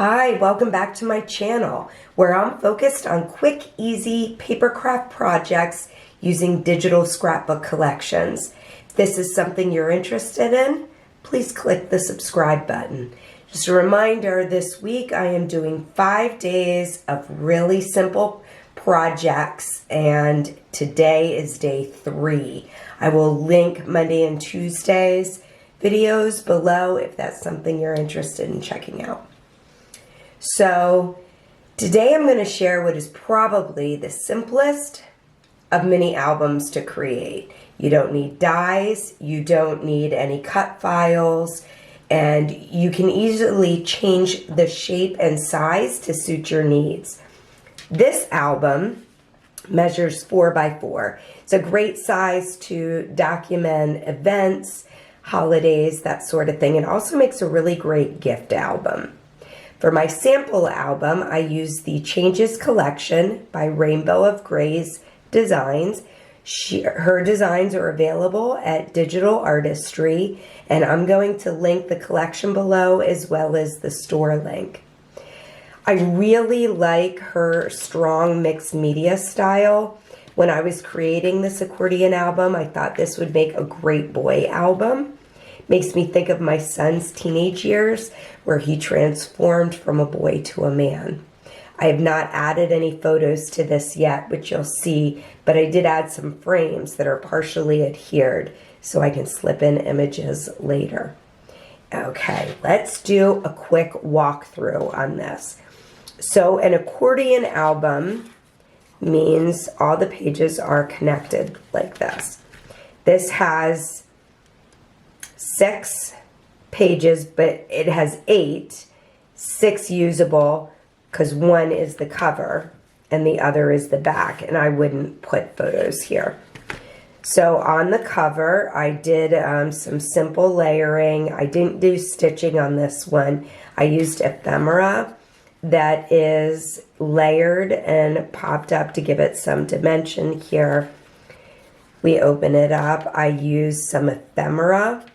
Hi, welcome back to my channel where I'm focused on quick, easy papercraft projects using digital scrapbook collections. If this is something you're interested in, please click the subscribe button. Just a reminder, this week I am doing 5 days of really simple projects and today is day 3. I will link Monday and Tuesday's videos below if that's something you're interested in checking out. So today I'm going to share what is probably the simplest of mini albums to create. You don't need dies, you don't need any cut files, and you can easily change the shape and size to suit your needs. This album measures 4 by 4. It's a great size to document events, holidays, that sort of thing. It also makes a really great gift album. For my sample album, I used the Changes collection by Rainbow of Grays Designs. Her designs are available at Digital Artistry, and I'm going to link the collection below as well as the store link. I really like her strong mixed media style. When I was creating this accordion album, I thought this would make a great boy album. Makes me think of my son's teenage years where he transformed from a boy to a man. I have not added any photos to this yet, which you'll see, but I did add some frames that are partially adhered so I can slip in images later. Okay, let's do a quick walkthrough on this. So an accordion album means all the pages are connected like this. This has 6 pages, but it has 8, 6 usable because 1 is the cover and the other is the back, and I wouldn't put photos here. So on the cover, I did some simple layering. I didn't do stitching on this one. I used ephemera that is layered and popped up to give it some dimension here. We open it up. I used some ephemera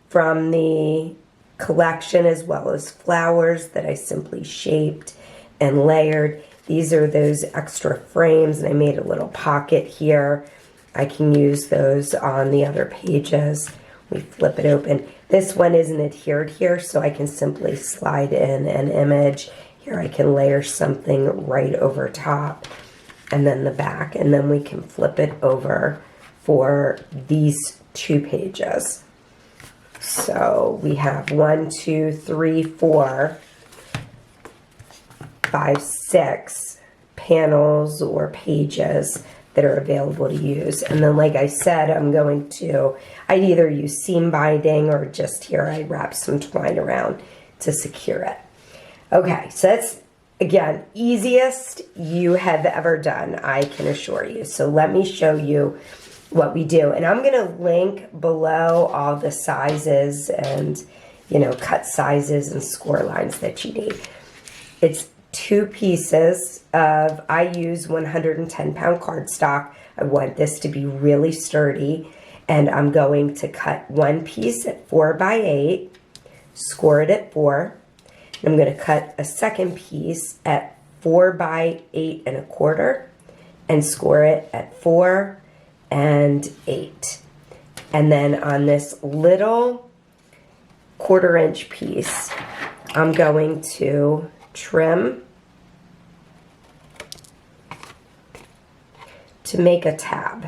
from the collection as well as flowers that I simply shaped and layered. These are those extra frames, and I made a little pocket here. I can use those on the other pages. We flip it open. This one isn't adhered here, so I can simply slide in an image. Here I can layer something right over top, and then the back, and then we can flip it over for these 2 pages. So we have 1, 2, 3, 4, 5, 6 panels or pages that are available to use. And then, like I said, I'd either use seam binding or just here I wrap some twine around to secure it. Okay, so that's, again, easiest you have ever done, I can assure you. So let me show you what we do. And I'm going to link below all the sizes and, cut sizes and score lines that you need. It's 2 pieces of, I use 110-pound cardstock. I want this to be really sturdy. And I'm going to cut 1 piece at 4 by 8, score it at 4. I'm going to cut a second piece at 4 by 8 1/4 and score it at 4 and 8. And then on this little 1/4 inch piece, I'm going to trim to make a tab.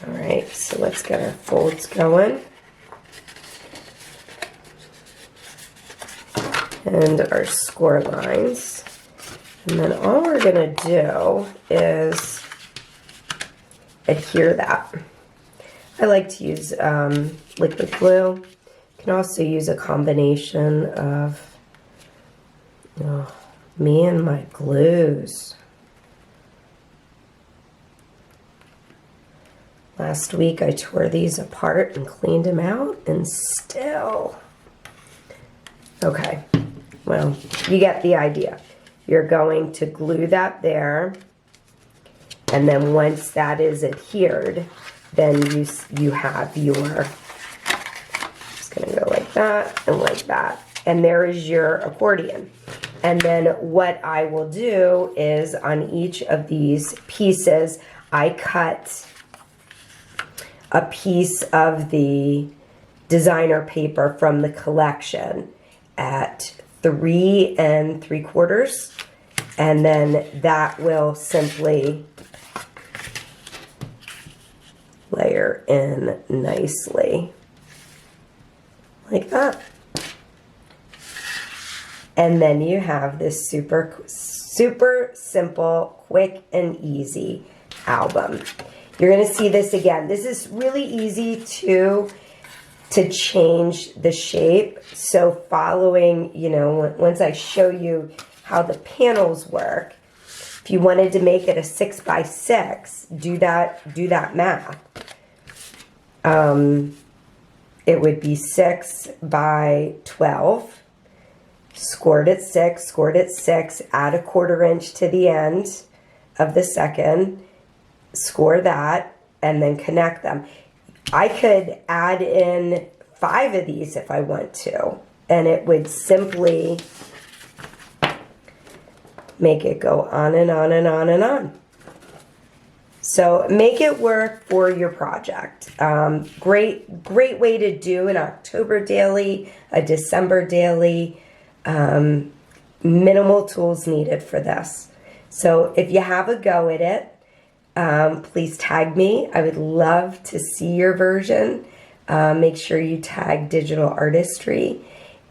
All right, so let's get our folds going. And our score lines. And then all we're gonna do is adhere that. I like to use liquid glue. You can also use a combination of me and my glues. Last week I tore these apart and cleaned them out, and still. Okay, well, you get the idea. You're going to glue that there, and then once that is adhered, then you have your, just gonna go like that and like that. And there is your accordion. And then what I will do is on each of these pieces, I cut a piece of the designer paper from the collection at 3 3/4. And then that will simply layer in nicely like that. And then you have this super simple, quick and easy album. You're going to see this again. This is really easy to change the shape. So following, you know, once I show you how the panels work, if you wanted to make it a 6 by 6, do that math. It would be 6 by 12. Scored at 6, add a 1/4 inch to the end of the second, score that, and then connect them. I could add in 5 of these if I want to, and it would simply make it go on and on and on and on. So make it work for your project. Great way to do an October daily, a December daily. Minimal tools needed for this. So if you have a go at it, please tag me. I would love to see your version. Make sure you tag Digital Artistry.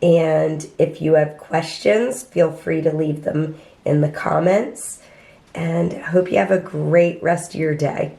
And if you have questions, feel free to leave them in the comments. And I hope you have a great rest of your day.